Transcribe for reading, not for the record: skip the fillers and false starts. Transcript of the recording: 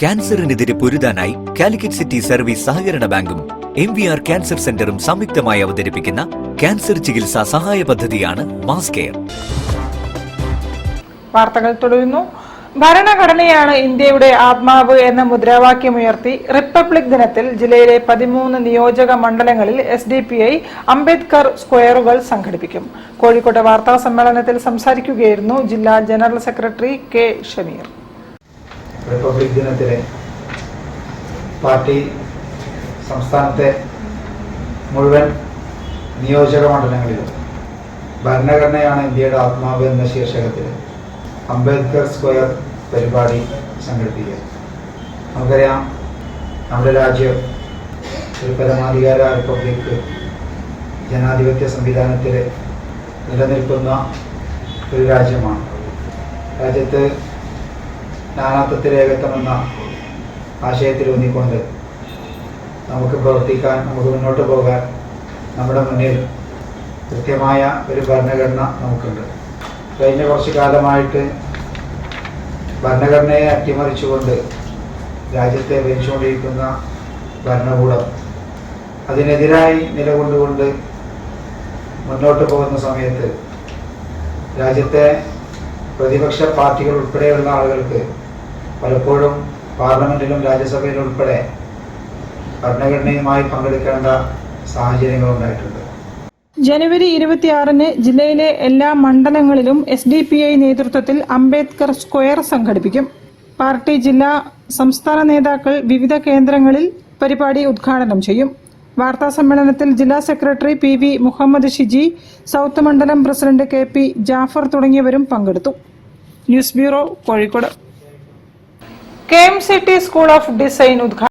ക്യാൻസറിനെതിരെ പൊരുതാനായി Calicut city service സഹകരണ ബാങ്കും MVR cancer സെന്ററും സംയുക്തമായി അവതരിപ്പിക്കുന്ന ക്യാൻസർ ചികിത്സാ സഹായ പദ്ധതിയാണ് മാസ് കെയർ. വാർത്തകൾ തുടരുന്നു. ഭരണഘടനയാണ് ഇന്ത്യയുടെ ആത്മാവ് എന്ന മുദ്രാവാക്യമുയർത്തി റിപ്പബ്ലിക് ദിനത്തിൽ ജില്ലയിലെ 13 നിയോജക മണ്ഡലങ്ങളിൽ SDPI അംബേദ്കർ സ്ക്വയറുകൾ സംഘടിപ്പിക്കും. കോഴിക്കോട് വാർത്താ സമ്മേളനത്തിൽ സംസാരിക്കുകയായിരുന്നു ജില്ലാ general secretary K. Shameer. Republic ദിനത്തിലെ പാർട്ടി സംസ്ഥാനത്തെ മുഴുവൻ നിയോജക മണ്ഡലങ്ങളിലും ഭരണഘടനയാണ് ഇന്ത്യയുടെ ആത്മാവ് എന്ന ശീർഷകത്തിൽ അംബേദ്കർ സ്ക്വയർ പരിപാടി സംഘടിപ്പിക്കുക. നമുക്കറിയാം, നമ്മുടെ രാജ്യം ഒരു പരമാധികാര റിപ്പബ്ലിക് ജനാധിപത്യ സംവിധാനത്തിൽ നിലനിൽക്കുന്ന ഒരു രാജ്യമാണ്. രാജ്യത്ത് നാനാത്വത്തിൽ ഏകത്വം എന്ന ആശയത്തിലൂന്നിക്കൊണ്ട് നമുക്ക് പ്രവർത്തിക്കാൻ, നമുക്ക് മുന്നോട്ട് പോകാൻ നമ്മുടെ മുന്നിൽ കൃത്യമായ ഒരു ഭരണഘടന നമുക്കുണ്ട്. കഴിഞ്ഞ കുറച്ചു കാലമായിട്ട് ഭരണഘടനയെ അട്ടിമറിച്ചുകൊണ്ട് രാജ്യത്തെ ഭരിച്ചുകൊണ്ടിരിക്കുന്ന ഭരണകൂടം അതിനെതിരായി നിലകൊണ്ടുകൊണ്ട് മുന്നോട്ട് പോകുന്ന സമയത്ത് രാജ്യത്തെ പ്രതിപക്ഷ പാർട്ടികൾ ഉൾപ്പെടെയുള്ള ആളുകൾക്ക് പലപ്പോഴും പാർലമെന്റിലും രാജ്യസഭയിലും ഉൾപ്പെടെ ഭരണഘടനയുമായി പങ്കെടുക്കേണ്ട സാഹചര്യങ്ങളുണ്ടായിട്ടുണ്ട്. ജനുവരി 26-ന് ജില്ലയിലെ എല്ലാ മണ്ഡലങ്ങളിലും SDPI നേതൃത്വത്തിൽ അംബേദ്കർ സ്ക്വയർ സംഘടിപ്പിക്കും. പാർട്ടി ജില്ലാ സംസ്ഥാന നേതാക്കൾ വിവിധ കേന്ദ്രങ്ങളിൽ പരിപാടി ഉദ്ഘാടനം ചെയ്യും. വാർത്താ സമ്മേളനത്തിൽ ജില്ലാ secretary PV Muhammad Shiji, south മണ്ഡലം പ്രസിഡന്റ് KP ജാഫർ തുടങ്ങിയവരും പങ്കെടുത്തു. News bureau, Kozhikode. KMCT school of design